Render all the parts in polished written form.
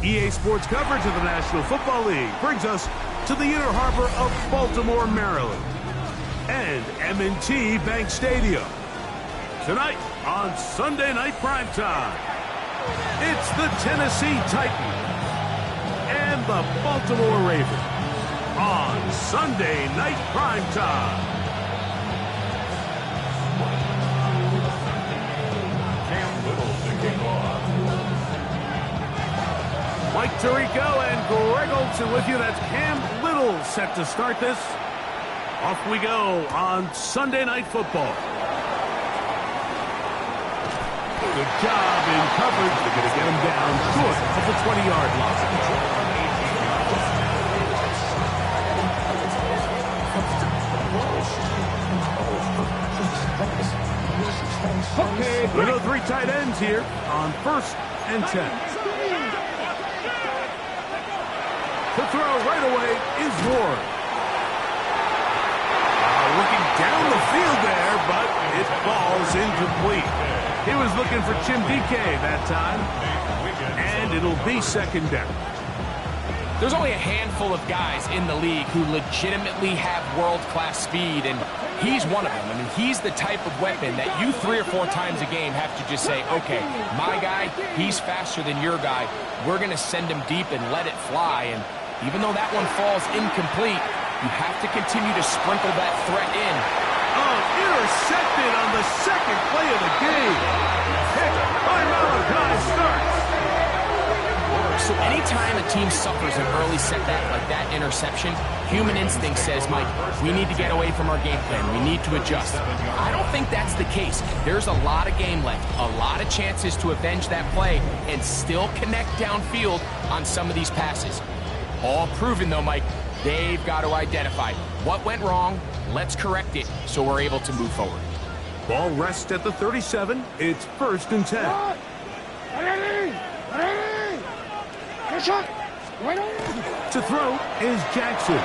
EA Sports coverage of the National Football League brings us to the inner harbor of Baltimore, Maryland, and M&T Bank Stadium. Tonight on Sunday Night Primetime, it's the Tennessee Titans and the Baltimore Ravens on Sunday Night Primetime. Mike Tirico and Greg Olsen with you. That's Cam Little set to start this. Off we go on Sunday Night Football. Good job in coverage. They're going to get him down short of the 20-yard line. Okay, we go 3 tight ends here on 1st and 10. To throw right away is Ward. Looking down the field there, but it falls incomplete. He was looking for Chim DK that time, and it'll be 2nd down. There's only a handful of guys in the league who legitimately have world-class speed, and he's one of them. I mean, he's the type of weapon that you 3 or 4 times a game have to just say, okay, my guy, he's faster than your guy. We're going to send him deep and let it fly, and even though that one falls incomplete, you have to continue to sprinkle that threat in. Oh, intercepted on the 2nd play of the game. Hit by Malachi Starks. So anytime a team suffers an early setback like that interception, human instinct says, Mike, we need to get away from our game plan. We need to adjust. I don't think that's the case. There's a lot of game left, a lot of chances to avenge that play and still connect downfield on some of these passes. All proven, though, Mike, they've got to identify what went wrong, let's correct it so we're able to move forward. Ball rests at the 37. It's 1st and 10. To throw is Jackson.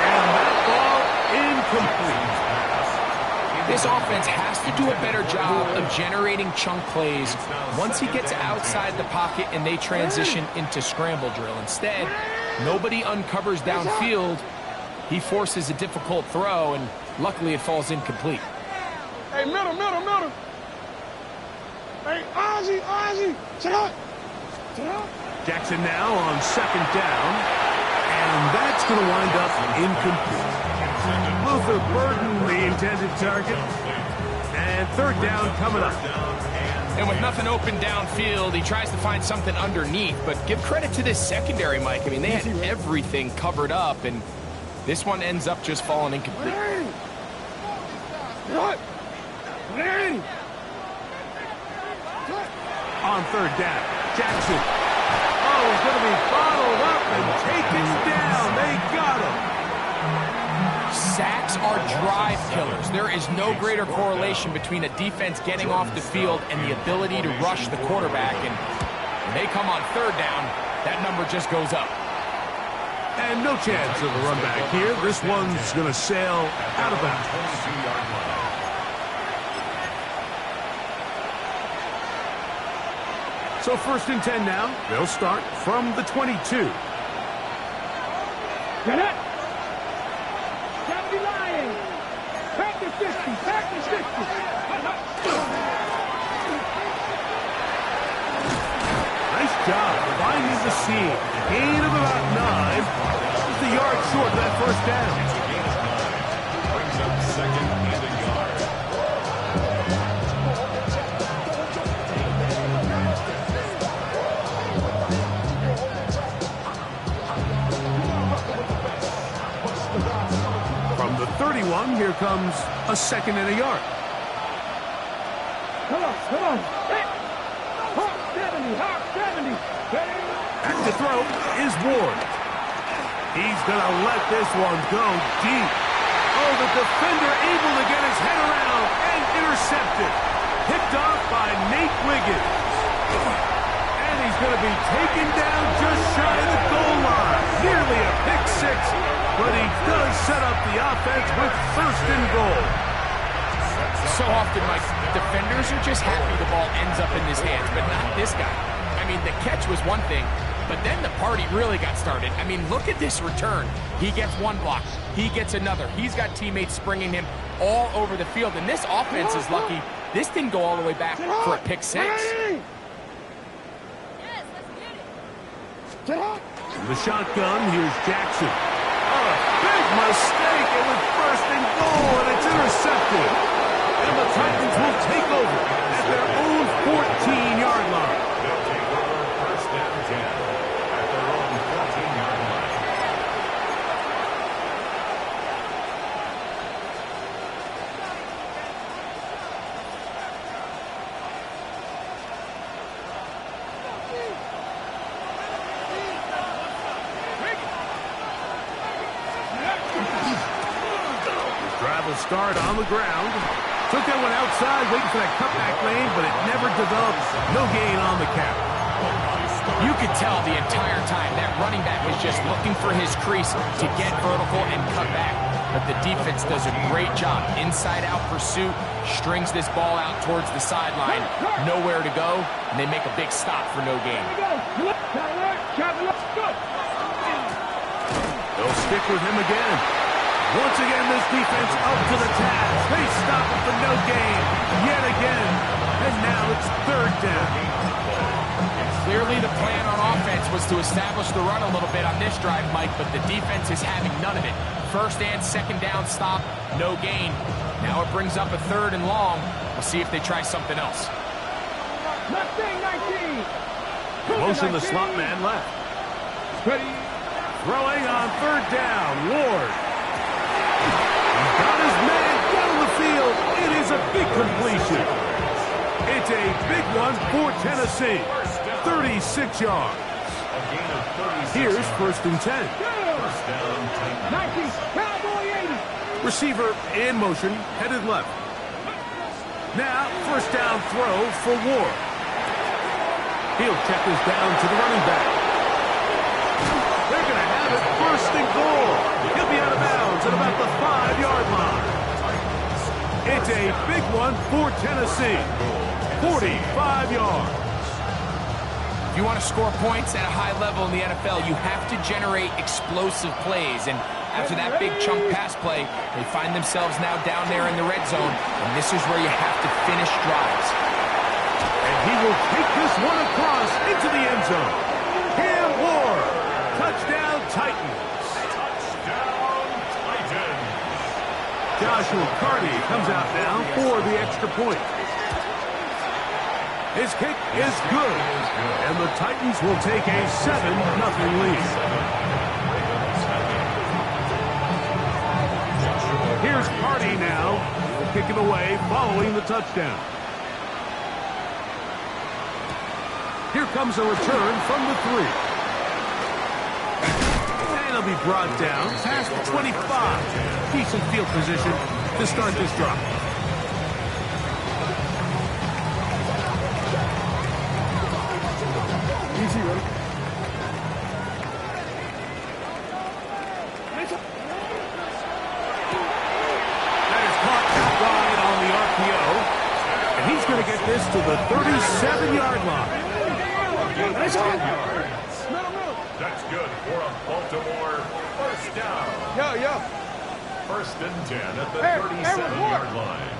And that ball incomplete. This offense has to do a better job of generating chunk plays once he gets outside the pocket and they transition into scramble drill. Instead, nobody uncovers downfield. He forces a difficult throw, and luckily it falls incomplete. Hey, middle. Hey, Ozzie, sit up. Jackson now on 2nd down, and that's going to wind up incomplete. Luther Burden, the intended target, and 3rd down coming up. And with nothing open downfield, he tries to find something underneath, but give credit to this secondary, Mike. I mean, they had everything covered up, and this one ends up just falling incomplete. On 3rd down, Jackson. Oh, he's going to be bottled up and taken down. They got him. Sacks are drive killers. There is no greater correlation between a defense getting off the field and the ability to rush the quarterback. And when they come on 3rd down, that number just goes up. And no chance of a run back here. This one's going to sail out of bounds. So 1st and 10 now. They'll start from the 22. Get it. 70 Lions. Back to 50. Nice job finding the seam. Gain of about 9. Just a yard short of that 1st down. Brings up 2nd and a yard. From the 31, here comes a 2nd and a yard. Come on. Hey. Hawk 70. Back to throw is Ward. He's going to let this one go deep. Oh, the defender able to get his head around and intercepted. Picked off by Nate Wiggins. And he's going to be taken down just first and goal. So often, Mike, defenders are just happy the ball ends up in his hands, but not this guy. I mean, the catch was one thing, but then the party really got started. I mean, look at this return. He gets one block. He gets another. He's got teammates springing him all over the field, and this offense is lucky. This didn't go all the way back for a pick six. Yes, let's get it. In the shotgun, here's Jackson. Oh, a big mistake. It was first and goal, and it's intercepted. And the Titans will take over at their own 14-yard line. They'll take over first and 10 at their own 14-yard line. Drive will start on the ground. Took that one outside, waiting for that cutback lane, but it never developed. No gain on the cap. You could tell the entire time that running back is just looking for his crease to get vertical and cut back. But the defense does a great job. Inside-out pursuit, strings this ball out towards the sideline. Nowhere to go, and they make a big stop for no gain. They'll stick with him again. Once again, this defense up to the task. They stop it for no gain yet again. And now it's third down. Clearly the plan on offense was to establish the run a little bit on this drive, Mike, but the defense is having none of it. First and second down stop, no gain. Now it brings up a third and long. We'll see if they try something else. Motion the slot man left. Throwing on third down, Ward. He's got his man down the field. It is a big completion. It's a big one for Tennessee. 36 yards. Here's first and 10. Receiver in motion, headed left. Now, first down throw for Ward. He'll check this down to the running back. They're going to have it first and goal. He'll be out of bounds at about the 5-yard line. It's a big one for Tennessee. 45 yards. If you want to score points at a high level in the NFL, you have to generate explosive plays. And after that big chunk pass play, they find themselves now down there in the red zone. And this is where you have to finish drives. And he will take this one across into the end zone. Cam Ward. Touchdown, Titans. Touchdown, Titans. Joshua Carty comes out now for the extra point. His kick is good, and the Titans will take a 7-0 lead. Here's Carty now, kicking away following the touchdown. Here comes a return from the 3. And he'll be brought down past the 25. Decent field position to start this drive. To get this to the 37-yard line. That's good for a Baltimore first down. First and 10 at the 37-yard line.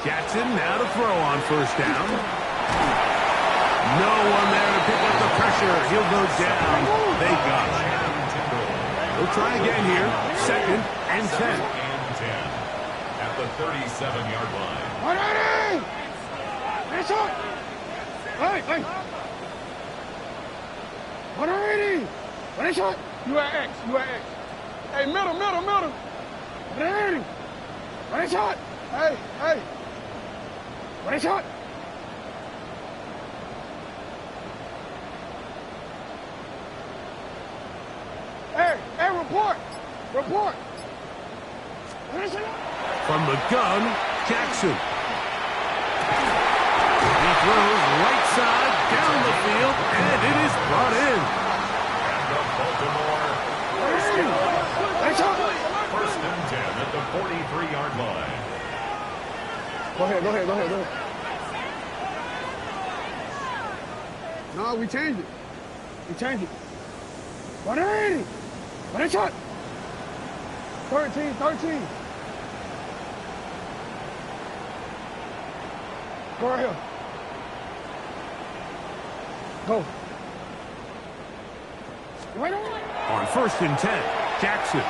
Jackson now to throw on first down. No one there to pick up the pressure. He'll go down. They got it. We'll try again here. Second and 10. At the 37-yard line. You are X. Hey, middle. Ready. Ready shot. Hey. Ready shot. Hey, report. From the gun, Jackson. He throws right side down the field, and it is brought in. And the Baltimore first down. No, we changed it. We changed it. 180. What a shot. 13. Go right here. Go. Right on. On 1st and 10, Jackson.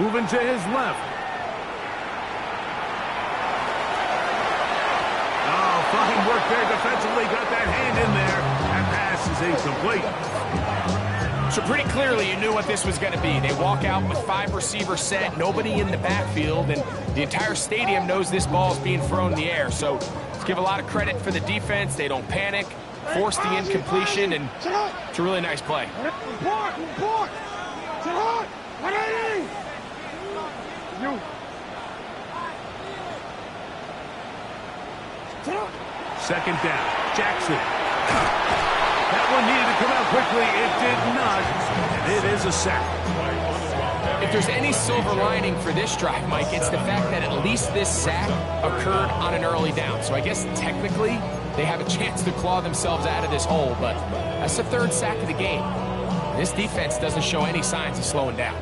Moving to his left. Oh, fine work there defensively. Got that hand in there. That pass is incomplete. So pretty clearly you knew what this was going to be. They walk out with 5 receivers set, nobody in the backfield, and the entire stadium knows this ball is being thrown in the air. So let's give a lot of credit for the defense. They don't panic, force the incompletion, and it's a really nice play. Report. Sit hard. 180. You. Second down, Jackson. That one needed to come out quickly. It did not, and it is a sack. If there's any silver lining for this drive, Mike, it's the fact that at least this sack occurred on an early down. So I guess technically they have a chance to claw themselves out of this hole, but that's the 3rd sack of the game. This defense doesn't show any signs of slowing down.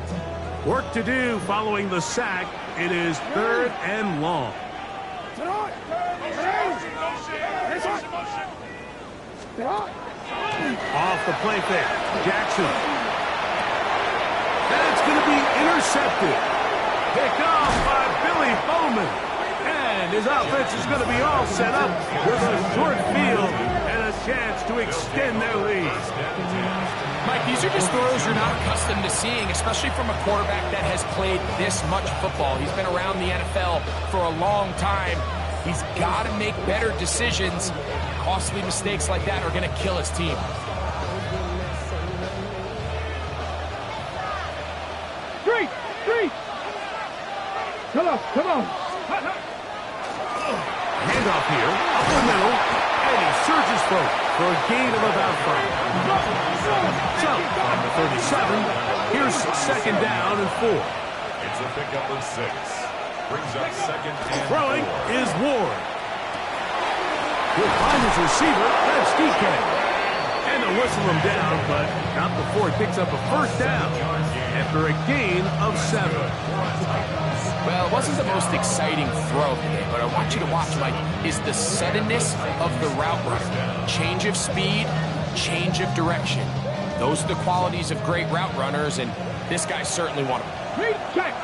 Work to do following the sack. It is 3rd and long. Off the play fake, Jackson. That's going to be intercepted. Picked off by Billy Bowman. And his offense is going to be all set up with a short field and a chance to extend their lead. Mike, these are just throws you're not accustomed to seeing, especially from a quarterback that has played this much football. He's been around the NFL for a long time. He's got to make better decisions. Costly mistakes like that are going to kill his team. Three. Come on. Handoff here, up the middle, and he surges forward for a gain of about 5. So, from the 37, here's 2nd down and 4. It's a pickup of 6. Brings up 2nd and 4. Throwing is Ward. He'll find his receiver, that's DK. And they'll whistle him down, but not before he picks up a 1st down after a gain of 7. Well, it wasn't the most exciting throw today, but I want you to watch, Mike, is the suddenness of the route run. Change of speed, change of direction. Those are the qualities of great route runners, and this guy's certainly one of them. Check.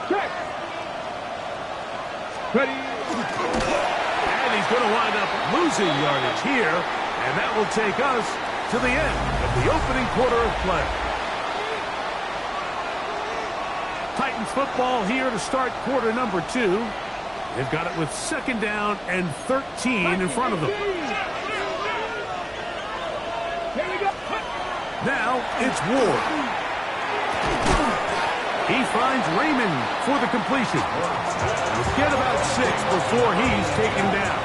Ready. And he's going to wind up losing yardage here, and that will take us to the end of the opening quarter of play. Titans football here to start quarter number 2. They've got it with 2nd down and 13 in front of them. Now it's Ward. He finds Raymond for the completion. He'll get about 6 before he's taken down.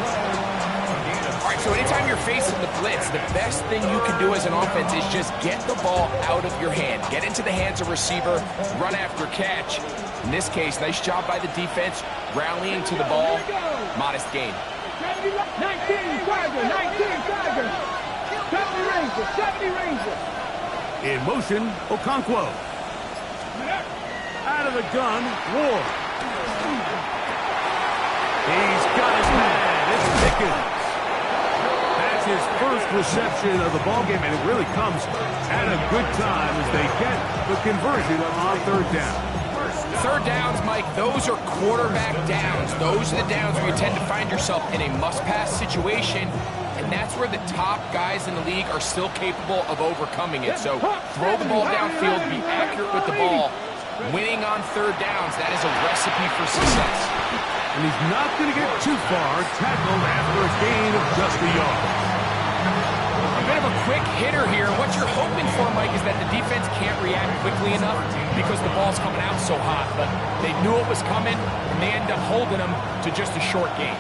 All right, so anytime you're facing the blitz, the best thing you can do as an offense is just get the ball out of your hand. Get into the hands of receiver, run after catch. In this case, nice job by the defense, rallying to the ball. Modest gain. 19 Tiger. 70 Ranger. In motion, Okonkwo. Out of the gun, Ward. He's got his man. It's Pickens. That's his first reception of the ballgame, and it really comes at a good time as they get the conversion on 3rd down. 3rd downs, Mike, those are quarterback downs. Those are the downs where you tend to find yourself in a must-pass situation, and that's where the top guys in the league are still capable of overcoming it. So throw the ball downfield, be accurate with the ball. Winning on 3rd downs, that is a recipe for success. And he's not going to get too far, tackled after a gain of just a yard. A bit of a quick hitter here. What you're hoping for, Mike, is that the defense can't react quickly enough because the ball's coming out so hot. But they knew it was coming, and they end up holding them to just a short gain.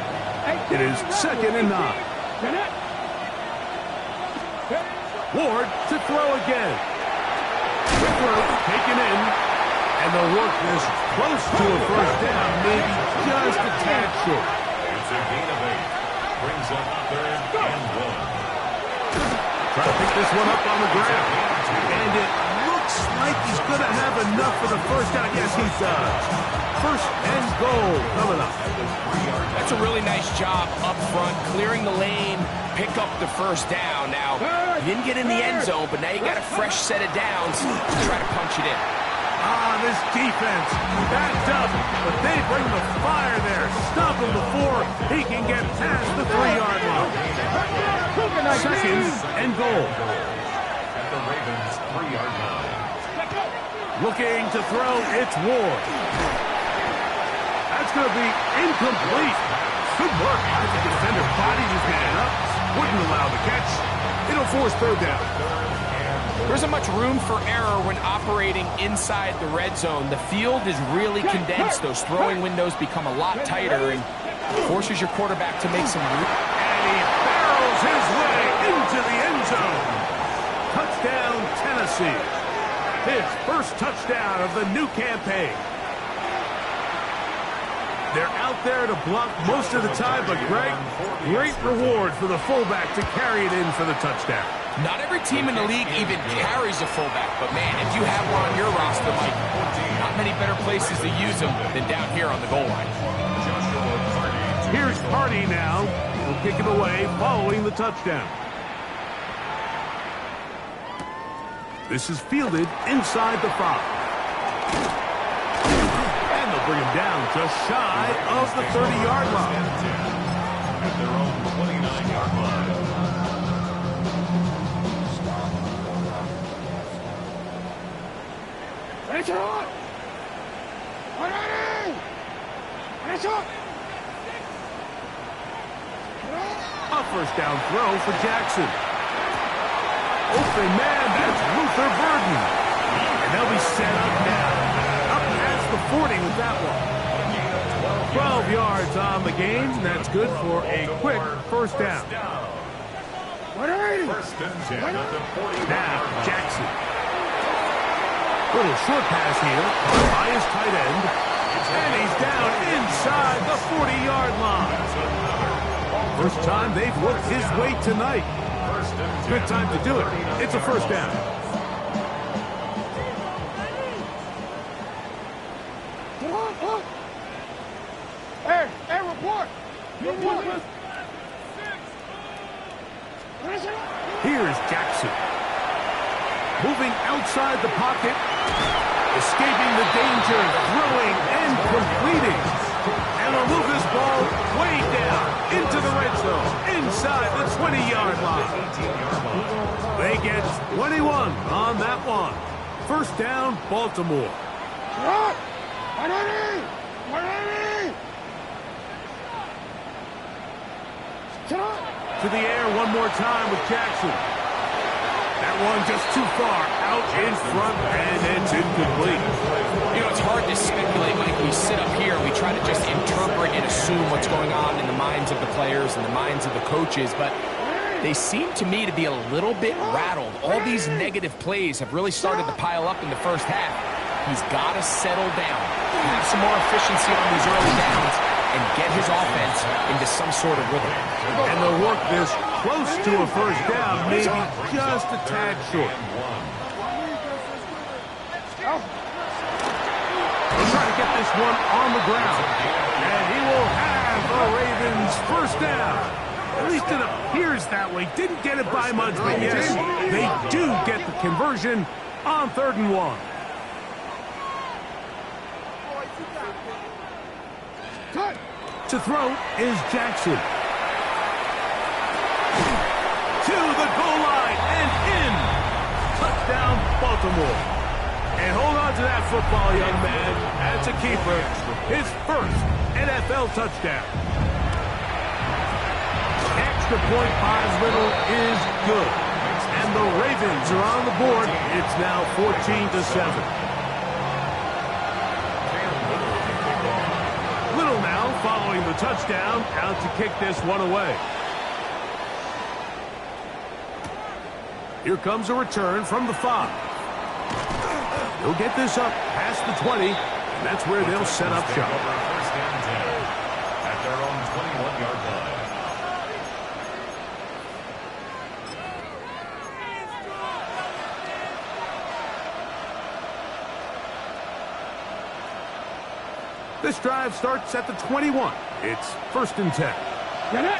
It is 2nd and 9. Ward to throw again. Whipper taken in. And they'll work this close to a 1st down, maybe just a tad short. It's a gain of 8. brings up 3rd and 1. Trying to pick this one up on the ground. And it looks like he's going to have enough for the first down. Yes, he does. 1st and goal coming up. That's a really nice job up front, clearing the lane, pick up the first down. Now, you didn't get in the end zone, but now you got a fresh set of downs to try to punch it in. This defense backed up, but they bring the fire there. Stop him before he can get past the 3-yard line. 2nd and goal. At the Ravens' 3-yard line. Looking to throw, it's Ward. That's going to be incomplete. Good work. The defender bodies his man up. Wouldn't allow the catch. It'll force 3rd down. There isn't much room for error when operating inside the red zone. The field is really condensed. Those throwing windows become a lot tighter and forces your quarterback to make some... And he barrels his way into the end zone. Touchdown, Tennessee. His first touchdown of the new campaign. They're out there to block most of the time, but Greg, great reward for the fullback to carry it in for the touchdown. Not every team in the league even carries a fullback, but man, if you have one on your roster, Mike, not many better places to use them than down here on the goal line. Here's Hardy now. He'll kick it away following the touchdown. This is fielded inside the 5. And they'll bring him down just shy of the 30-yard line. At their own 29-yard line. A first down throw for Jackson. Open man, that's Luther Burden. And they'll be set up now. Up past the 40 with that one. 12 yards on the game. That's good for a quick first down. First and 10 at the 40. Now, Jackson. Little short pass here by his tight end. And he's down inside the 40-yard line. First time they've worked his way tonight. Good time to do it. It's a first down. Hey, report. Here's Jackson. Moving outside the pocket. Escaping the danger. Throwing and completing. And they'll move this ball way down into the red zone. Inside the 20-yard line. They get 21 on that one. First down, Baltimore. To the air one more time with Jackson. That one just too far out in front, and it's incomplete. You know, it's hard to speculate, Mike. We sit up here and we try to just interpret and assume what's going on in the minds of the players and the minds of the coaches, but they seem to me to be a little bit rattled. All these negative plays have really started to pile up in the first half. He's got to settle down, have some more efficiency on these early downs, and get his offense into some sort of rhythm. And they'll work this close to a first down, maybe just a tad short. He'll try to get this one on the ground. And he will have the Ravens first down. At least it appears that way. Didn't get it by much, but yes, they do get the conversion on 3rd and 1. To throw is Jackson. To the goal line and in. Touchdown, Baltimore. And hold on to that football, young man. That's a keeper. His first NFL touchdown. Extra point by Little is good. And the Ravens are on the board. It's now 14-7. Little now following the touchdown, out to kick this one away. Here comes a return from the 5. He'll get this up past the 20, and that's where they'll set up shop. First and 10 at their own 21-yard line. This drive starts at the 21. It's 1st and 10. Get it?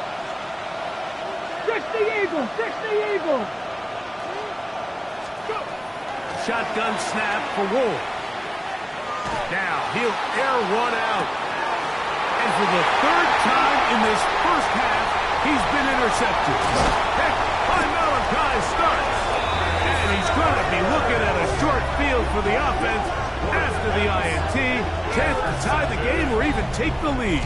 Fix the eagle! Fix the eagle! Go! Shotgun snap for Wolf. Now he'll air one out. And for the 3rd time in this first half, he's been intercepted. Heck, Malachi starts. And he's going to be looking at a short field for the offense after the INT. Can't tie the game or even take the lead.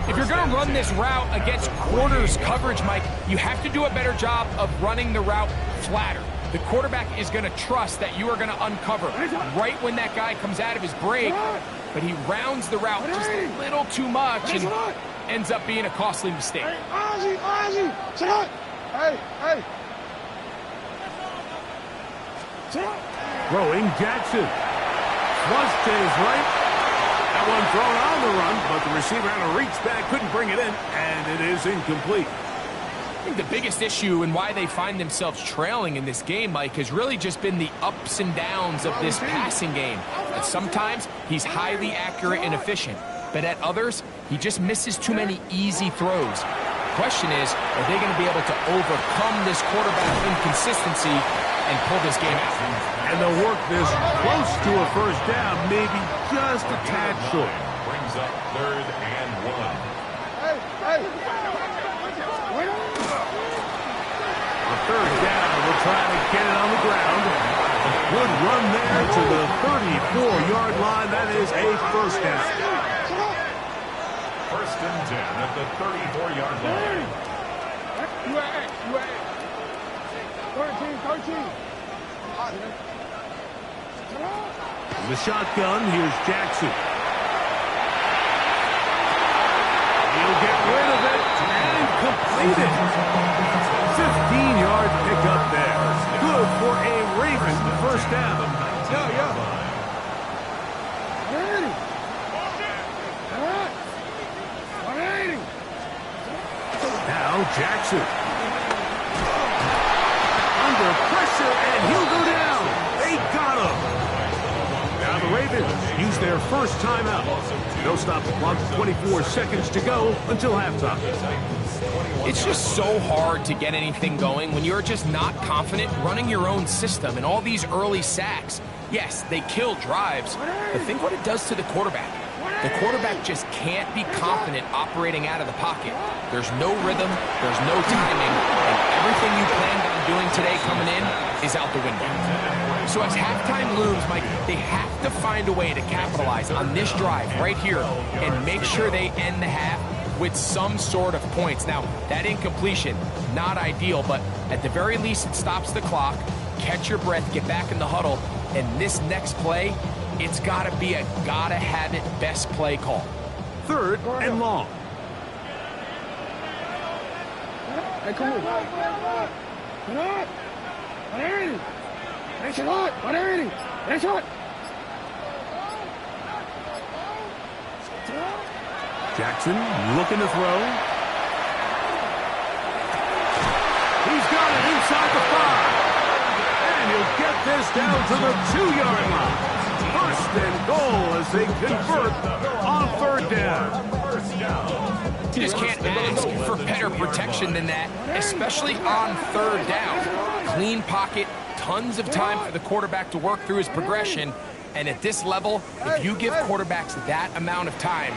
If you're going to run this route against quarters coverage, Mike, you have to do a better job of running the route flatter. The quarterback is going to trust that you are going to uncover right when that guy comes out of his break, but he rounds the route just a little too much and ends up being a costly mistake. Ozzie! Sit up! Hey! Sit up! Throwing Jackson. Flush to his right. That one thrown on the run, but the receiver had to reach back, couldn't bring it in, and it is incomplete. I think the biggest issue and why they find themselves trailing in this game, Mike, has really just been the ups and downs of this passing game. And sometimes he's highly accurate and efficient, but at others, he just misses too many easy throws. The question is, are they going to be able to overcome this quarterback inconsistency and pull this game out? And they'll work this close to a 1st down, maybe just a tad short. Brings up 3rd and 1. Hey! The 3rd down, we'll try to get it on the ground. A good run there to the 34-yard line. That is a 1st down. 1st and 10 at the 34-yard line. You 13. The shotgun, here's Jackson. He'll get rid of it and complete it. 15-yard pickup there. Good for a Raven 1st down. Now Jackson. Under pressure, and he'll go down. They got him. Now the Ravens use their 1st timeout. They'll stop the clock 24 seconds to go until halftime. It's just so hard to get anything going when you're just not confident running your own system and all these early sacks. Yes, they kill drives, but think what it does to the quarterback. The quarterback just can't be confident operating out of the pocket. There's no rhythm, there's no timing, and everything you planned on doing today coming in is out the window. So as halftime looms, Mike, they have to find a way to capitalize on this drive right here and make sure they end the half with some sort of points. Now, that incompletion, not ideal, but at the very least it stops the clock. Catch your breath, get back in the huddle, and this next play, it's got to be a gotta-have-it best play call. 3rd and long. Hey, come on. Jackson looking to throw. He's got it inside the 5. And he'll get this down to the 2-yard line. 1st and goal as they convert on 3rd down. You just can't ask for better protection than that, especially on 3rd down. Clean pocket, tons of time for the quarterback to work through his progression. And at this level, if you give quarterbacks that amount of time,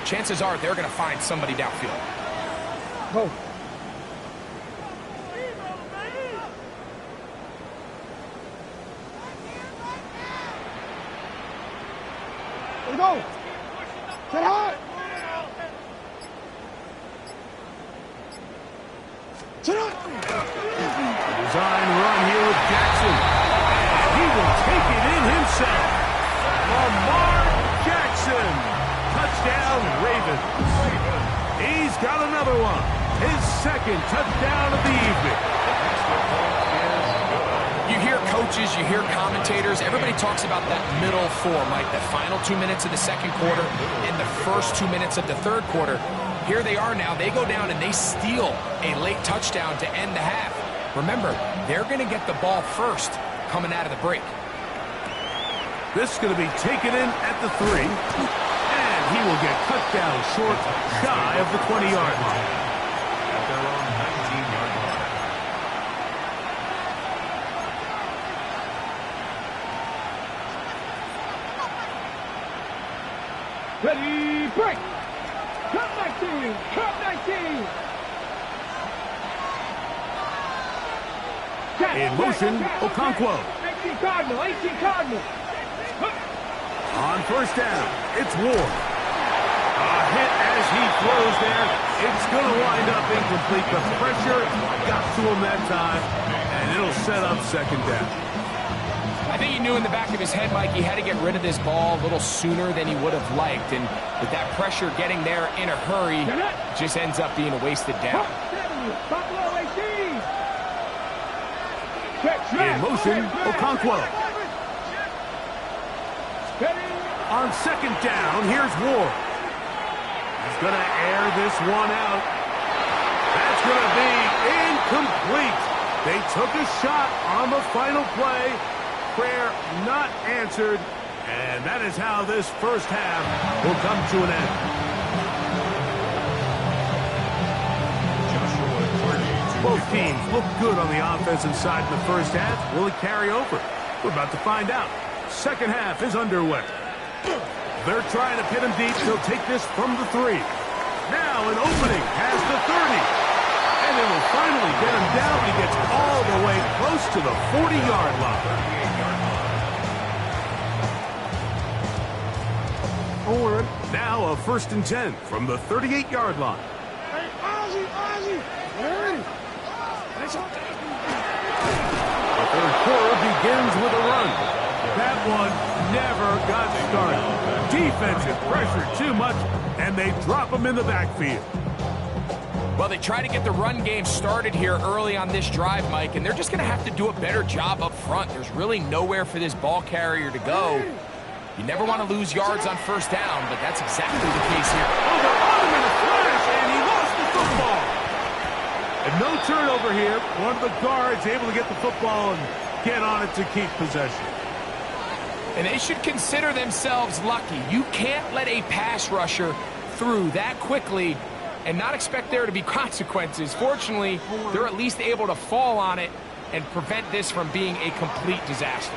chances are they're going to find somebody downfield. Go. Let's go. Get hot. Sit up. Design run here with Jackson. And he will take it in himself. Lamar Jackson. Touchdown, Ravens. He's got another one. His 2nd touchdown of the evening. You hear coaches, you hear commentators, everybody talks about that middle 4, Mike, the final 2 minutes of the 2nd quarter and the first 2 minutes of the 3rd quarter. Here they are now. They go down and they steal a late touchdown to end the half. Remember, they're going to get the ball first coming out of the break. This is going to be taken in at the 3. he will get cut down short, shy of the 20-yard line. At their own 19-yard line. Ready, break! Cut 19! Cut 19! In motion, Okonkwo. 18 Cardinal, 18 Cardinal. On first down, it's Ward. A hit as he throws there. It's going to wind up incomplete. The pressure got to him that time, and it'll set up second down. I think he knew in the back of his head, Mike, he had to get rid of this ball a little sooner than he would have liked. And with that pressure getting there in a hurry, it just ends up being a wasted down. Buffalo 18. In motion, Okonkwo. On second down, here's Ward. He's going to air this one out. That's going to be incomplete. They took a shot on the final play. Prayer not answered. And that is how this first half will come to an end. Both teams look good on the offensive side in the first half. Will it carry over? We're about to find out. Second half is underway. They're trying to pin him deep. He'll take this from the 3. Now an opening has the 30. And it will finally get him down. He gets all the way close to the 40-yard line. Now a 1st and 10 from the 38-yard line. Hey, Ozzie! Ready? The third quarter begins with a run. That one never got started. Defensive pressure too much, and they drop him in the backfield. Well, they try to get the run game started here early on this drive, Mike, and they're just going to have to do a better job up front. There's really nowhere for this ball carrier to go. You never want to lose yards on first down, but that's exactly the case here. Oh, they're on him in a flash, and he lost the football. And no turnover here. One of the guards able to get the football and get on it to keep possession. And they should consider themselves lucky. You can't let a pass rusher through that quickly and not expect there to be consequences. Fortunately, they're at least able to fall on it and prevent this from being a complete disaster.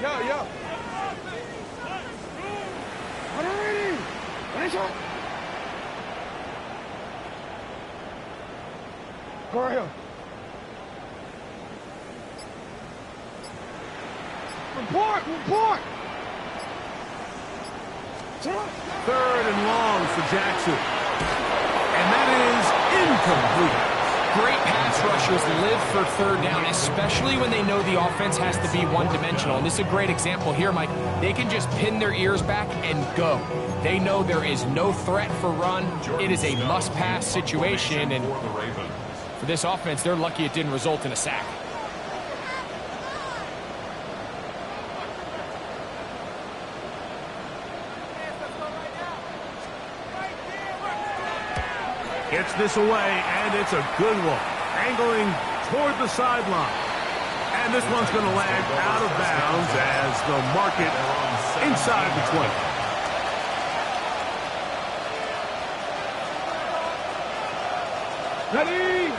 Yo. Report. Third and long for Jackson. And that is incomplete. Great pass rushers live for third down, especially when they know the offense has to be one-dimensional. And this is a great example here, Mike. They can just pin their ears back and go. They know there is no threat for run. It is a must-pass situation. And for this offense, they're lucky it didn't result in a sack. Gets this away, and it's a good one. Angling toward the sideline. And this one's going to land out of bounds as they'll mark it inside the 20. Ready?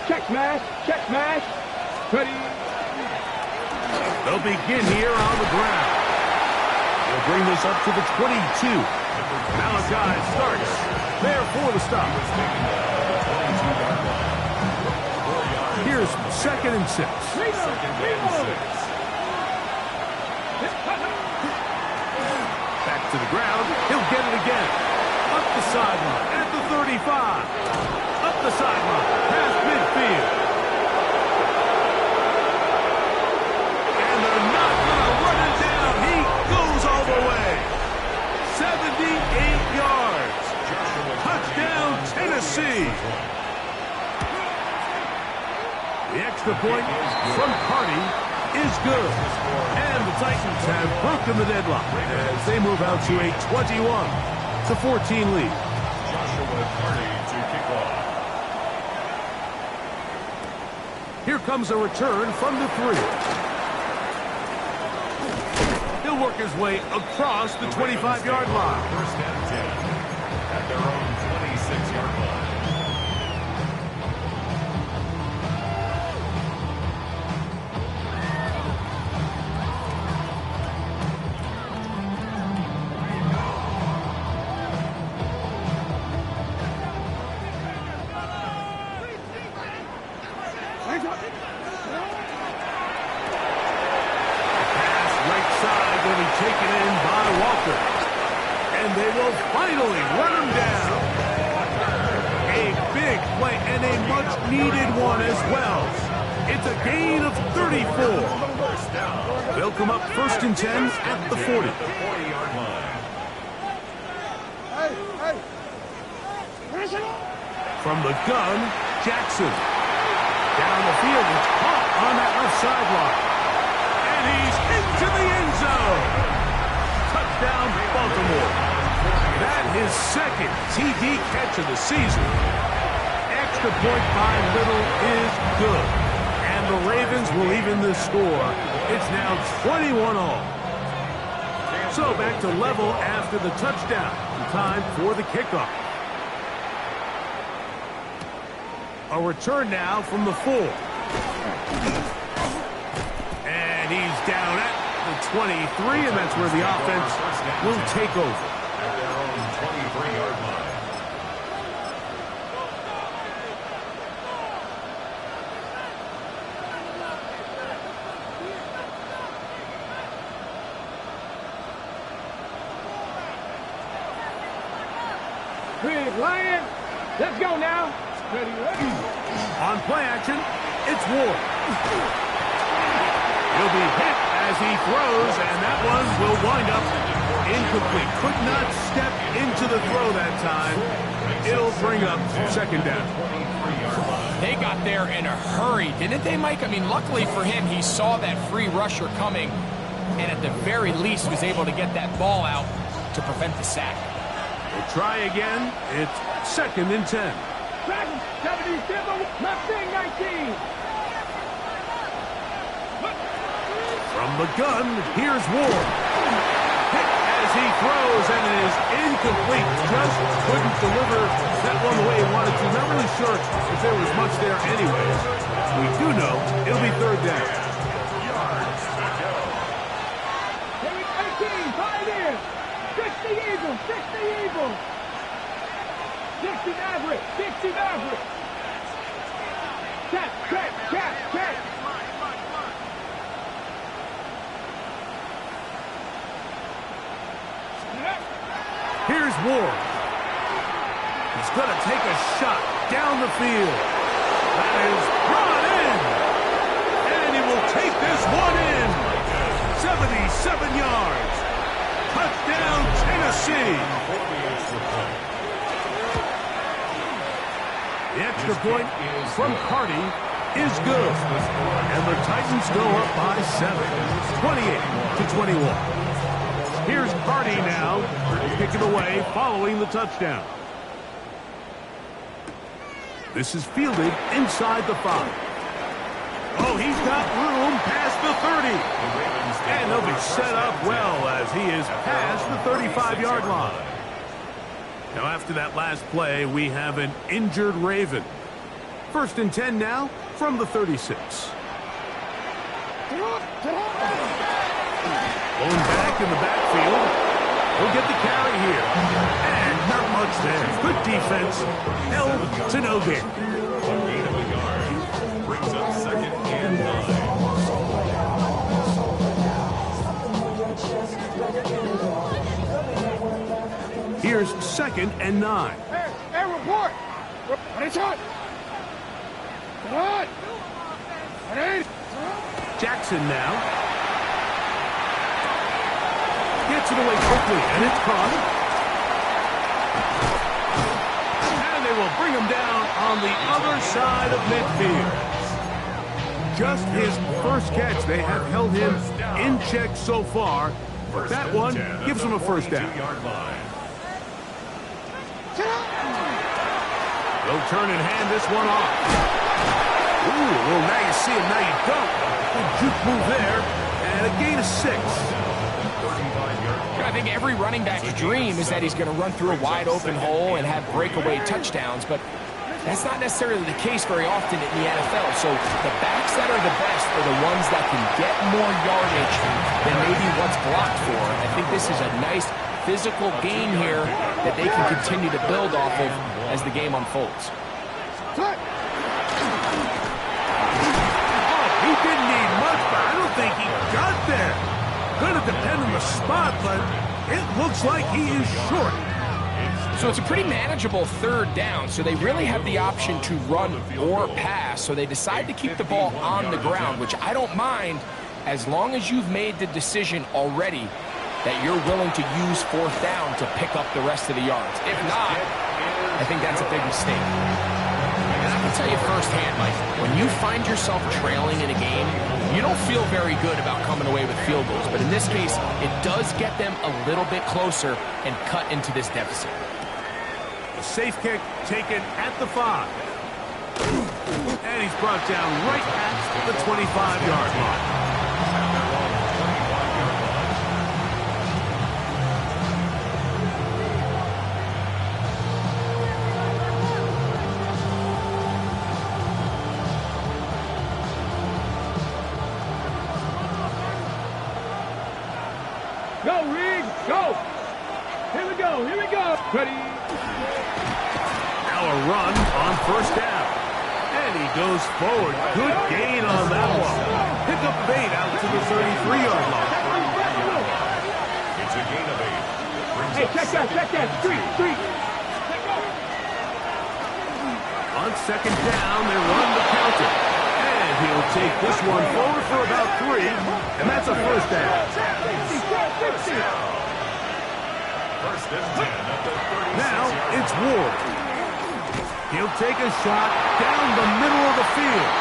Check smash. Ready? They'll begin here on the ground. They'll bring this up to the 22. Malachi starts there for the stop. Here's 2nd and 6. Back to the ground. He'll get it again. Up the sideline at the 35. Up the sideline past midfield. And they're not going to run it down. He goes all the way. 78 yards. Touchdown, Tennessee. The extra point from Carty is good. And the Titans have broken the deadlock as they move out to a 21-14 lead. Joshua Carty to kick off. Here comes a return from the 3. He'll work his way across the 25-yard line. First and 10 at their own 26-yard line. Taken in by Walker. And they will finally run him down. A big play and a much-needed one as well. It's a gain of 34. They'll come up first and 10 at the 40. From the gun, Jackson. Down the field, it's caught on that left sideline. And he's into the end zone. Touchdown, Baltimore. That his second TD catch of the season. Extra point by Little is good. And the Ravens will even the score. It's now 21-all. So back to level after the touchdown. Time for the kickoff. A return now from the 4. And he's down at the 23, and that's where the offense will take over. At their own 23-yard line. Big Lion, let's go now. Ready, ready. On play action, it's Ward. He'll be hit as he throws, and that one will wind up incomplete. Could not step into the throw that time. It'll bring up second down. They got there in a hurry, didn't they, Mike? I mean, luckily for him, he saw that free rusher coming, and at the very least was able to get that ball out to prevent the sack. We'll try again. It's second and 10. 77, left wing 19. From the gun, here's Ward. Hit as he throws, and it is incomplete. Just couldn't deliver that one the way he wanted to. Not really sure if there was much there anyways. We do know it'll be third down. 18, 5 in. 60 Eagles, 60 Eagles. 60 Maverick, 60 Maverick. Catch. Here's Ward. He's going to take a shot down the field. That is brought in. And he will take this one in. 77 yards. Touchdown, Tennessee. The extra point from Carty is good. And the Titans go up by 7. 28-21. Here's Carty now, kicking away following the touchdown. This is fielded inside the 5. Oh, he's got room past the 30. And he'll be set up well as he is past the 35-yard line. Now, after that last play, we have an injured Raven. First and 10 now from the 36. Going back in the backfield. He'll get the carry here. And not much there. Good defense. Held to no gain. A gain of a yard. Brings up second and 9. Here's second and 9. Hey, report. What is it? What? Jackson now. Gets it away quickly, and it's caught. And they will bring him down on the other side of midfield. Just his first catch. They have held him in check so far. But that one gives him a first down. They'll turn and hand this one off. Ooh, well, now you see him, now you don't. Good juke move there, and a gain of 6. I think every running back's dream is that he's going to run through a wide open hole and have breakaway touchdowns, but that's not necessarily the case very often in the NFL. So the backs that are the best are the ones that can get more yardage than maybe what's blocked for. I think this is a nice physical gain here that they can continue to build off of as the game unfolds. Oh, he didn't need much, but I don't think he got there. Gonna depend on the spot, but it looks like he is short. So it's a pretty manageable 3rd down, so they really have the option to run or pass, so they decide to keep the ball on the ground, which I don't mind as long as you've made the decision already that you're willing to use 4th down to pick up the rest of the yards. If not, I think that's a big mistake. And I can tell you firsthand, Mike, when you find yourself trailing in a game, you don't feel very good about coming away with field goals. But in this case, it does get them a little bit closer and cut into this deficit. A safe kick taken at the 5. And he's brought down right at the 25-yard line. Go, Reed, go! Here we go, here we go! Ready? Now a run on 1st down. And he goes forward. Good gain on that one. Pick up 8 out to the 33-yard line. It's a gain of 8. Hey, check that, street. On 2nd down, they run the counter. And he'll take this one forward for about 3. And that's a 1st down. 1st and 10 at the 36. Now it's Ward. He'll take a shot down the middle of the field.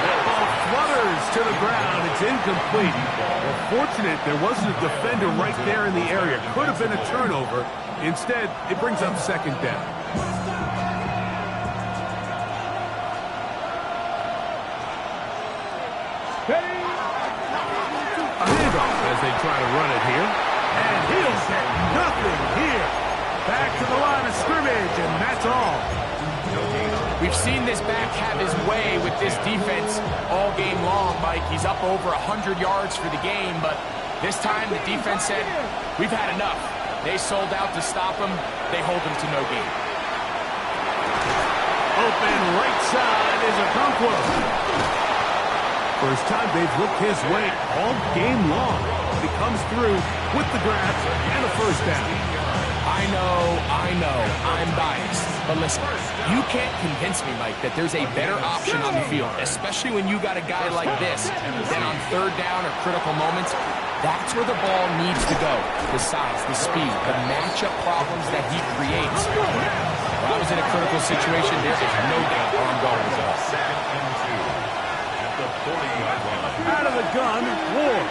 That ball flutters to the ground. It's incomplete. Well, fortunate there wasn't a defender right there in the area. Could have been a turnover. Instead, it brings up 2nd down. A handoff as they try to run it here. And he'll get nothing here. Back to the line of scrimmage, and that's all. We've seen this back have his way with this defense all game long, Mike. He's up over 100 yards for the game, but this time the defense said, we've had enough. They sold out to stop him. They hold him to no gain. Open right side is Okonkwo. First time they've looked his way all game long. He comes through with the grab and a 1st down. I know, I'm biased. But listen, you can't convince me, Mike, that there's a better option on the field, especially when you got a guy like this, then on 3rd down or critical moments, that's where the ball needs to go. The size, the speed, the matchup problems that he creates. If I was in a critical situation, there is no doubt where I'm going with that. 2nd and 2 at the 40-yard line. Out of the gun, Ward.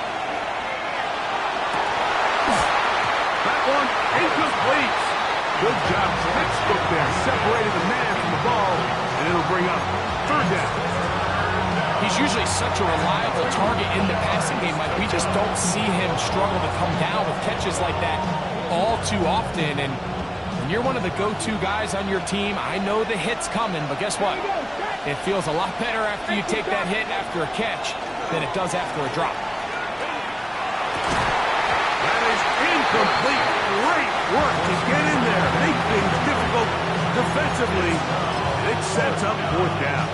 That one incomplete. Good job, textbook there. Separated the man from the ball, and it'll bring up 3rd down. He's usually such a reliable target in the passing game, Mike. We just don't see him struggle to come down with catches like that all too often. And when you're one of the go-to guys on your team, I know the hit's coming, but guess what? It feels a lot better after you take that hit after a catch than it does after a drop. That is incomplete. Great work to get in there, make things difficult defensively, and it sets up 4th down.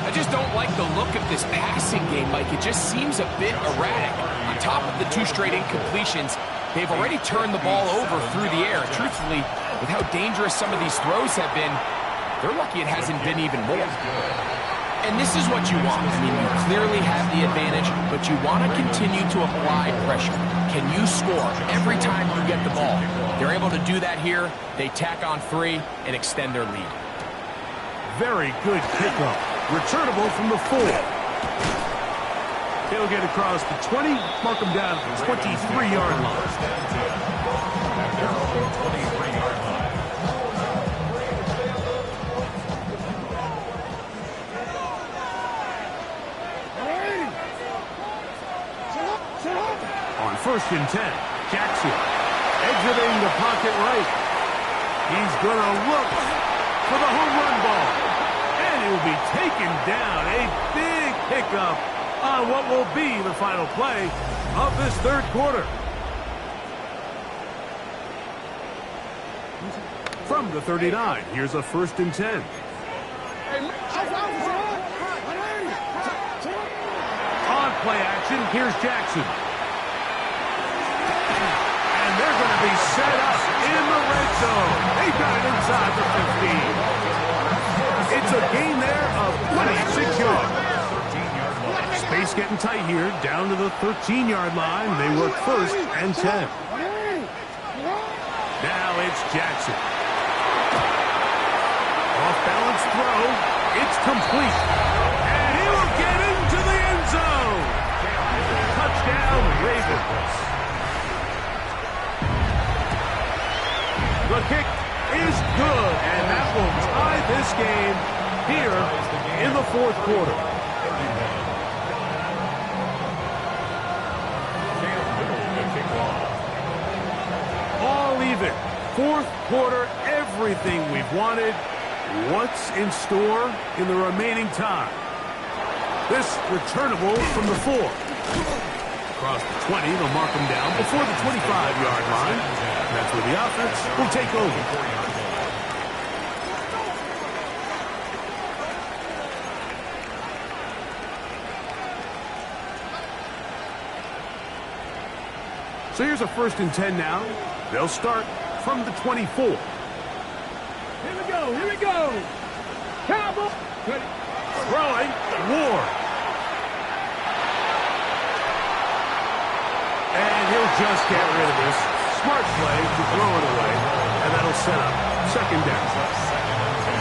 I just don't like the look of this passing game, Mike. It just seems a bit erratic. On top of the 2 straight incompletions, they've already turned the ball over through the air. Truthfully, with how dangerous some of these throws have been, they're lucky it hasn't been even more. And this is what you want. I mean, you clearly have the advantage, but you want to continue to apply pressure. Can you score every time you get the ball? They're able to do that here. They tack on 3 and extend their lead. Very good kickoff. Returnable from the 4. He'll get across the 20, mark him down at the 23-yard line. first and 10. Jackson exiting the pocket right. He's going to look for the home run ball. And he will be taken down. A big pickup on what will be the final play of this third quarter. From the 39, here's a first and 10. On play action, here's Jackson. And they're going to be set up in the red zone. They've got it inside the 15. It's a gain there of 26 yards. Space getting tight here, down to the 13-yard line. They work first and 10. Now it's Jackson. Off-balance throw. It's complete. And he will get into the end zone. Touchdown, Ravens. The kick is good, and that will tie this game here in the fourth quarter. All even. Fourth quarter, everything we've wanted. What's in store in the remaining time? This returnable from the 4. Across the 20, they'll mark him down before the 25-yard line. That's where the offense will take over. So here's a first and 10 now. They'll start from the 24. Here we go. Cowboy. Throwing, Ward. And he'll just get rid of this. Smart play to throw it away. And that'll set up second down.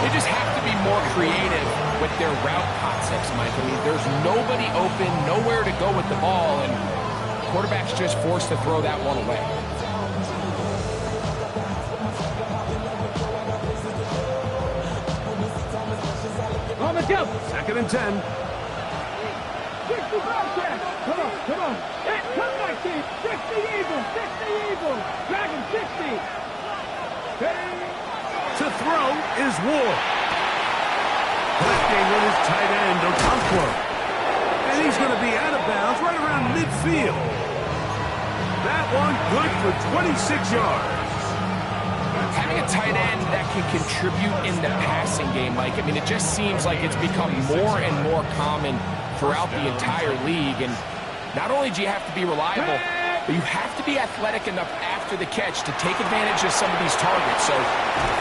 They just have to be more creative with their route concepts, Mike. I mean, there's nobody open, nowhere to go with the ball, and quarterback's just forced to throw that one away. Second and 10. Come on. Hey, come back, team. 60 Eagles. Drag him, 60. To throw is Ward. Collecting with his tight end, Okonkwo. And he's going to be out of bounds right around midfield. That one good for 26 yards. Having a tight end that can contribute in the passing game, Mike, I mean, it just seems like it's become more and more common throughout the entire league. And not only do you have to be reliable, but you have to be athletic enough after the catch to take advantage of some of these targets. So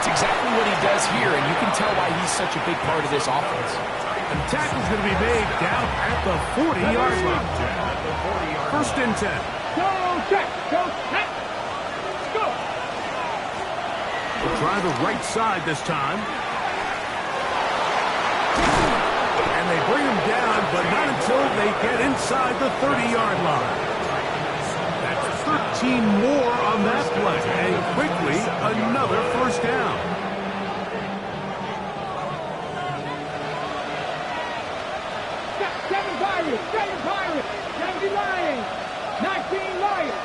it's exactly what he does here, and you can tell why he's such a big part of this offense. And the tackle's going to be made down at the 40-yard line. First and 10. Go, check. Go, check. Go. We'll try the right side this time. And they bring him down, but not until they get inside the 30-yard line. That's 13 more on that play. And quickly, another first down. Seven Pirates. 70 Lions. 19 Lions.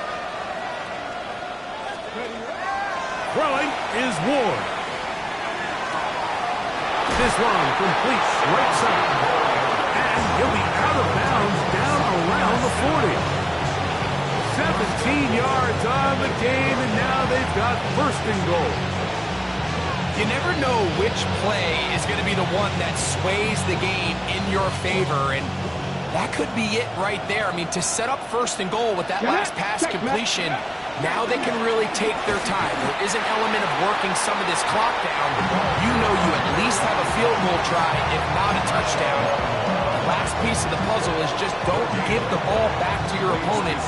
Throwing is Ward. This one completes right side. And he'll be out of bounds down around the 40. 17 yards on the game, and now they've got first and goal. You never know which play is going to be the one that sways the game in your favor, and that could be it right there. I mean, to set up first and goal with that last pass completion, now they can really take their time. There is an element of working some of this clock down. You know you at least have a field goal try, if not a touchdown. The last piece of the puzzle is just don't give the ball back to your opponent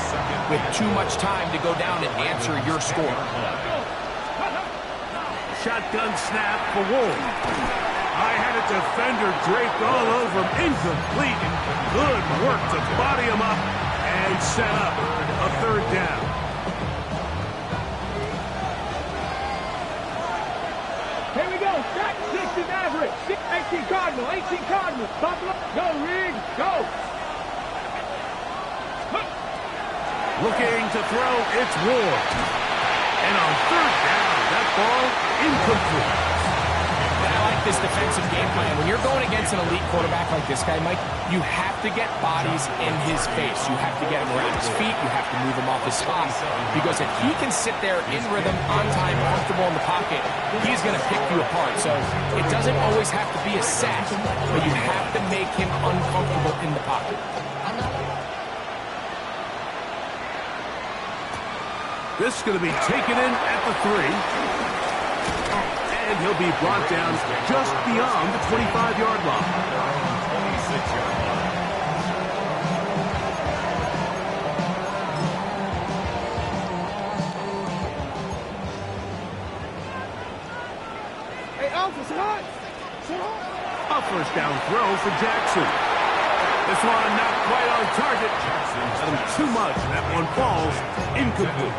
with too much time to go down and answer your score. Shotgun snap for Wolf. I had a defender draped all over him. Incomplete. Good work to body him up and set up a third down. Here we go. 60 Maverick. 18 Cardinal. Buffalo. Go, Riggs. Go. Looking to throw, it's Ward. And on third down, that ball incomplete. I like this defensive game plan. When you're going against an elite quarterback like this guy, Mike, you have to get bodies in his face. You have to get him around his feet. You have to move him off his spot. Because if he can sit there in rhythm, on time, comfortable in the pocket, he's going to pick you apart. So it doesn't always have to be a sack, but you have to make him uncomfortable in the pocket. This is going to be taken in at the 3. And he'll be brought down just beyond the 25-yard line. 26-yard line. Hey, Alpha, sit on. Sit on. A first down throw for Jackson. This one not quite on target. Too much. That one falls incomplete.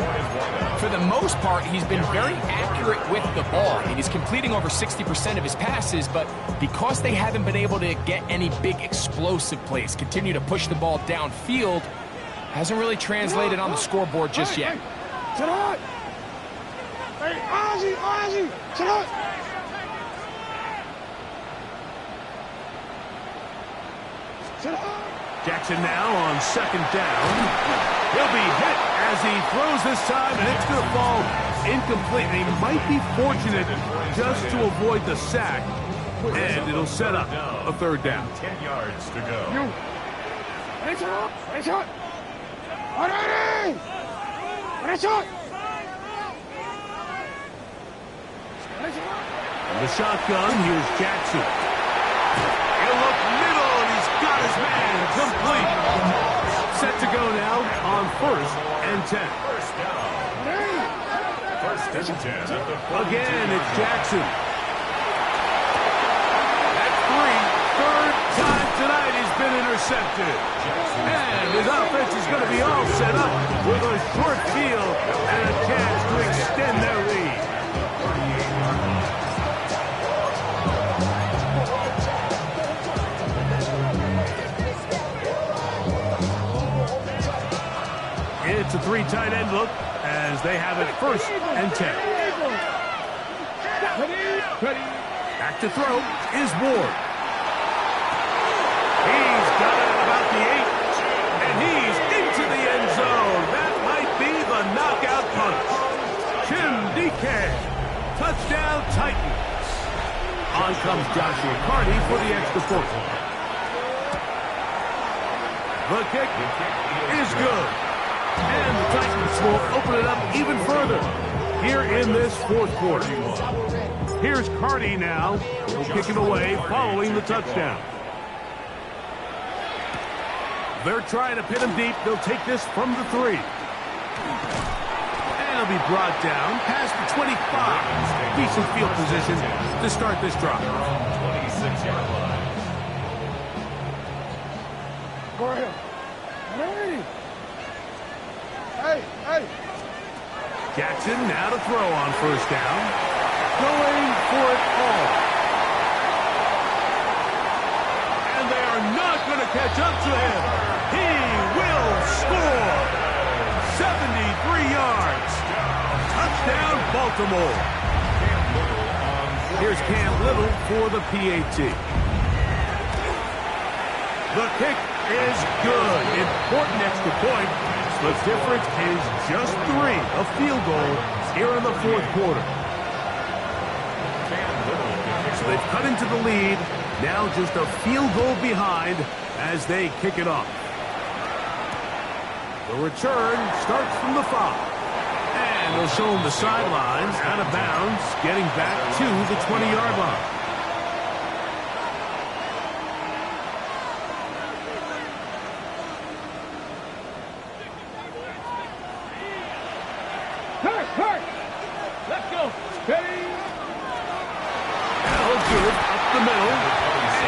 For the most part, he's been very accurate with the ball. I mean, he's completing over 60% of his passes, but because they haven't been able to get any big explosive plays, continue to push the ball downfield, hasn't really translated on the scoreboard just yet. Sit on. Hey, Ozzie, sit on. Jackson now on second down. He'll be hit as he throws this time, and it's going to fall incomplete. And he might be fortunate just to avoid the sack, and it'll set up a third down. 10 yards to go. And the shotgun, here's Jackson. He'll look middle, and he's got his man complete. Set to go now on 1st and 10. First down. First and 10 at the 42. Again, it's Jackson. That's 3. Third time tonight he's been intercepted. And his offense is going to be all set up with a short field and a chance to extend their lead. It's a 3 tight end look as they have it 1st and 10. Back to throw is Ward. He's got it at about the 8, and he's into the end zone. That might be the knockout punch. Jim DK, touchdown Titans. On comes Joshua Carty for the extra point. The kick is good. And the Titans will open it up even further here in this 4th quarter. Here's Carty now. He'll kick it away following the touchdown. They're trying to pin him deep. They'll take this from the 3. And he'll be brought down past the 25. Decent field position to start this drive. 26-yard line. Go ahead. Hey. Hey. Jackson now to throw on 1st down. Going for it all. And they are not going to catch up to him. He will score. 73 yards. Touchdown, Baltimore. Here's Cam Little for the PAT. The kick is good. Important extra point. The difference is just 3, a field goal here in the 4th quarter. So they've cut into the lead. Now just a field goal behind as they kick it off. The return starts from the 5. And they'll show him the sidelines, out of bounds, getting back to the 20-yard line. Let's go. Steady. Now good up the middle.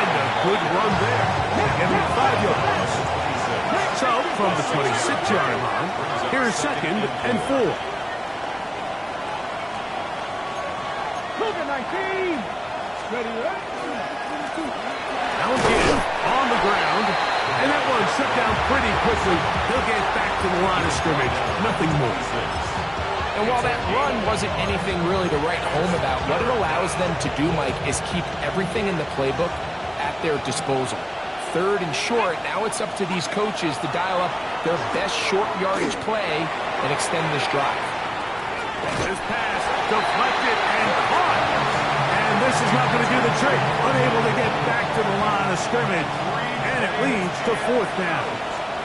And a good run there. Getting 5 yards. So from the 26-yard line, here's 2nd and 4. COVID-19. Now again, on the ground. And that one shut down pretty quickly. He'll get back to the line of scrimmage. Nothing more. And while that run wasn't anything really to write home about, what it allows them to do, Mike, is keep everything in the playbook at their disposal. Third and short, now it's up to these coaches to dial up their best short yardage play and extend this drive. This pass deflected and caught. And this is not going to do the trick. Unable to get back to the line of scrimmage. And it leads to fourth down.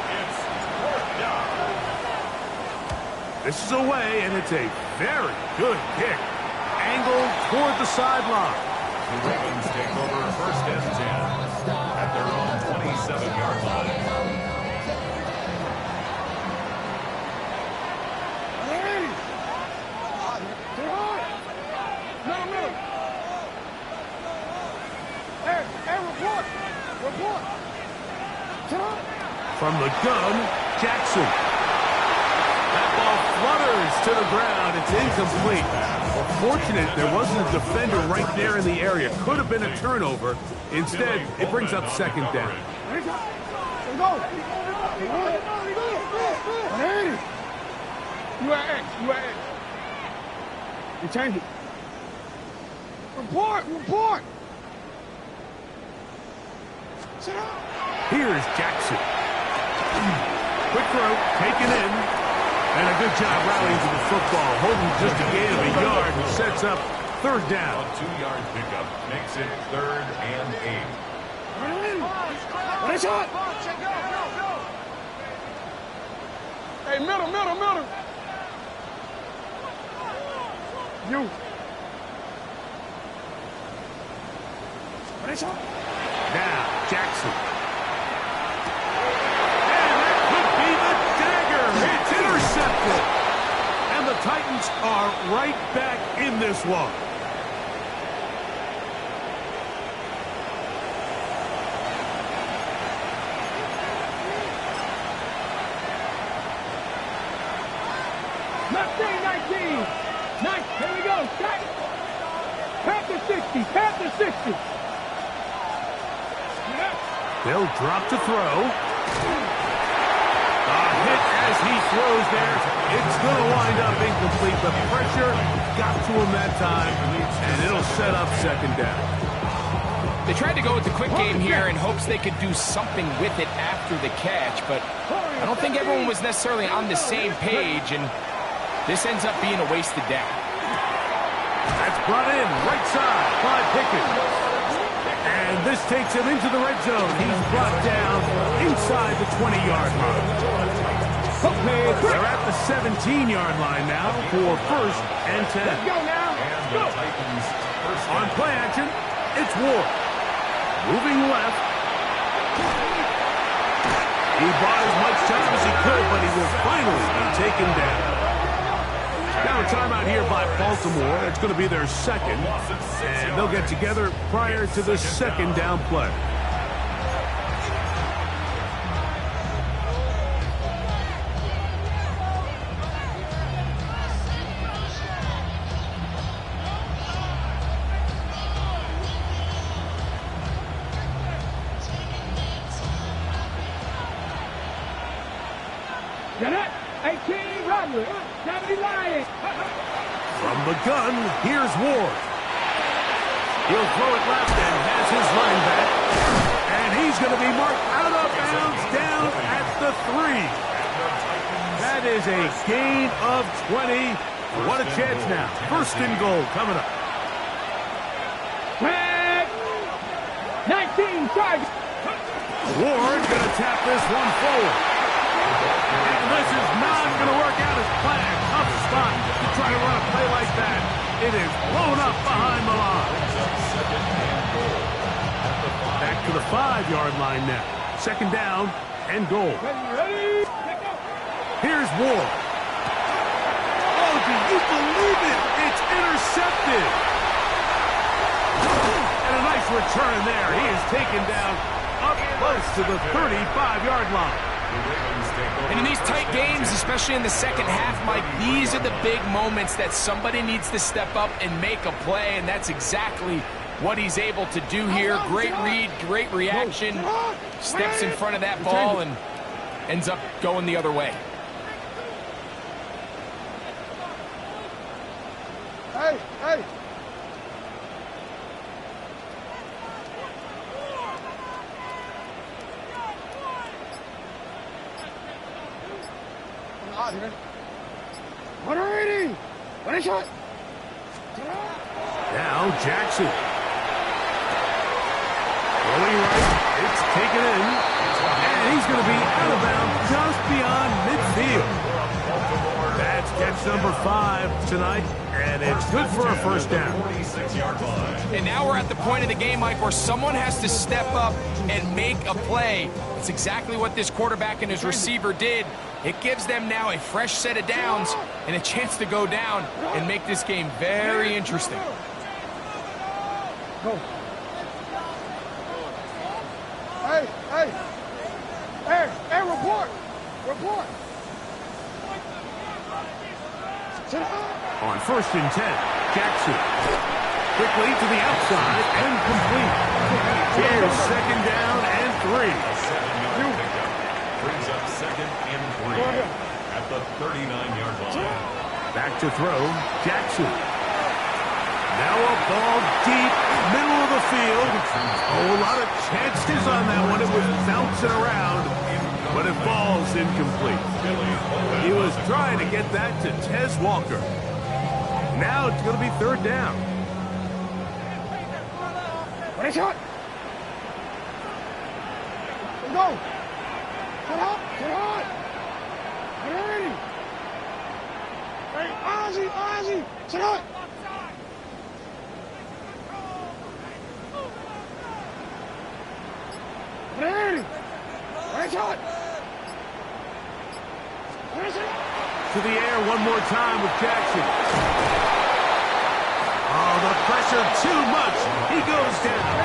It's fourth down. This is away, and it's a very good kick. Angled toward the sideline. The Ravens take over first and 10 at their own 27-yard line. From the gun, Jackson. That ball flutters to the ground. It's incomplete. Well, fortunate there wasn't a defender right there in the area. Could have been a turnover. Instead, it brings up second down. You at X. You change it. Report. Here's Jackson. Quick throw, taken in. And a good job rallying to the football. Holding just a gain of a yard, which sets up third down. A 2-yard pickup makes it 3rd and 8. Shot. Hey, middle. You. Now, Jackson. And that could be the dagger. It's intercepted. And the Titans are right back in this one. Left day 19. Nice. Here we go. Panther 60. Panther 60. They'll drop to throw. A hit as he throws there. It's going to wind up incomplete. The pressure got to him that time, and it'll set up second down. They tried to go with the quick game here in hopes they could do something with it after the catch, but I don't think everyone was necessarily on the same page, and this ends up being a wasted down. That's brought in right side by Pickett. And this takes him into the red zone. He's brought down inside the 20-yard line. They're at the 17-yard line now for first and 10. Let's go now. And the Titans first On play action, it's Ward. Moving left. He bought as much time as he could, but he will finally be taken down. Now a timeout here by Baltimore. It's going to be their second. And they'll get together prior to the second down play. Get it? 18 Rodley. 70 Lions. From the gun, here's Ward. He'll throw it left and has his running back. And he's going to be marked out of bounds down at the 3. That is a gain of 20. What a chance now. First and goal coming up. Flag. 19 target. Ward going to tap this one forward. And this is not going to work out as planned. Tough spot to try to run a play like that. It is blown up behind the line. Back to the 5-yard line now. Second down and goal. Ready? Here's Ward. Oh, do you believe it? It's intercepted. And a nice return there. He is taken down up close to the 35-yard line. And in these tight games, especially in the second half, Mike, these are the big moments that somebody needs to step up and make a play, and that's exactly what he's able to do here. Great read, great reaction. Steps in front of that ball and ends up going the other way. Hey, hey. Now Jackson. Rolling right, it's taken in. And he's going to be out of bounds just beyond midfield. That's catch number 5 tonight, and it's good for a first down. And now we're at the point of the game, Mike, where someone has to step up and make a play. It's exactly what this quarterback and his receiver did. It gives them now a fresh set of downs and a chance to go down and make this game very interesting. Go. Hey, hey. Hey, hey, report. Report. On first and 10, Jackson. Quickly to the outside and complete. Here's second down and 3. A 7-yard pickup brings up second and 3 at the 39-yard line. Back to throw, Jackson. Now a ball deep, middle of the field. Oh, a lot of chances on that one. It was bouncing around, but it falls incomplete. He was trying to get that to Tez Walker. Now it's going to be third down. What is it? Go. Get up. Get on. Get ready. Hey, Ozzy, Ozzy. Sit up. Get ready. What is it? What is it? To the air one more time with Jackson. Oh, the pressure too much. He goes down.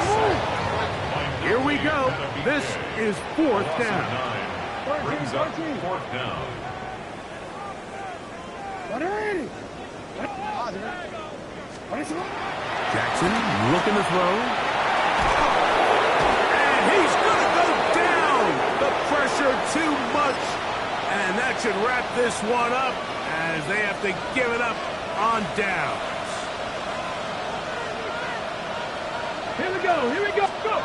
Here we go. This is fourth down. Brings up fourth down. Jackson looking to throw. And he's going to go down. The pressure too much. And that should wrap this one up as they have to give it up on downs. Here we go. Here we go. Go.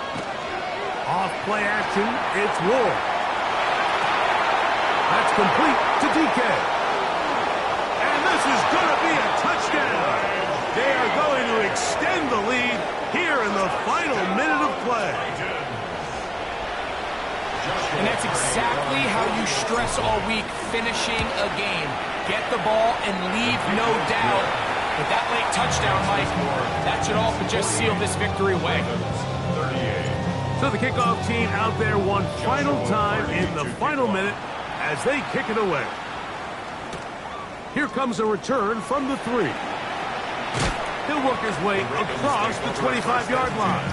Off play action, it's Ward. That's complete to DK. And this is going to be a touchdown. They are going to extend the lead here in the final minute of play. And that's exactly how you stress all week, finishing a game. Get the ball and leave no doubt. With that late touchdown, Mike, that should all but just seal this victory away. So the kickoff team out there one final time in the final minute as they kick it away. Here comes a return from the 3. He'll work his way across the 25-yard line.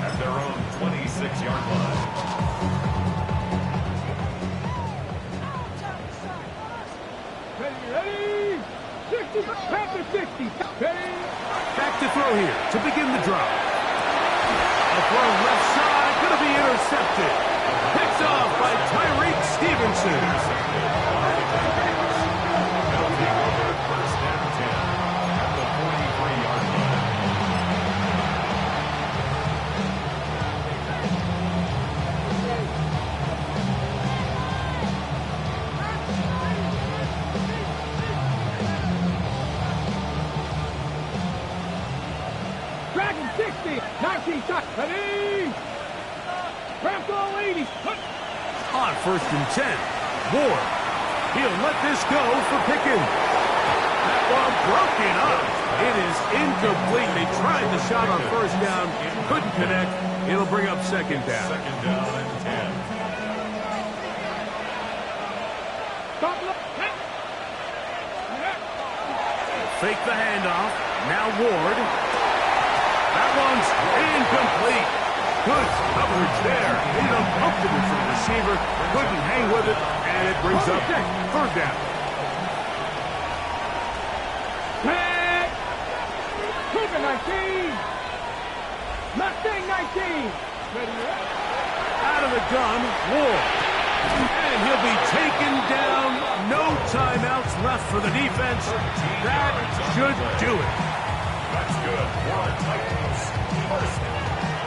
At their own 26-yard line. Ready. 60. Back to 60. Ready. Back to throw here to begin the drop. A throw left side, going to be intercepted. Picked off by Tyreek Stevenson. First and 10 at the 43-yard line. Dragon 60. 19 shots. Ready. Rambo 80. On first and 10, Ward. He'll let this go for Pickens. That ball broken up. It is incomplete. They tried the shot on first down, couldn't connect. It'll bring up second down. Second down and 10. Stop. Fake the handoff. Now Ward. That one's incomplete. Good coverage there. Made uncomfortable for the receiver. Couldn't hang with it, and it brings up third down. Tag. 19. Out of the gun, Ward. And he'll be taken down. No timeouts left for the defense. That should do it. That's good for the Titans. First down.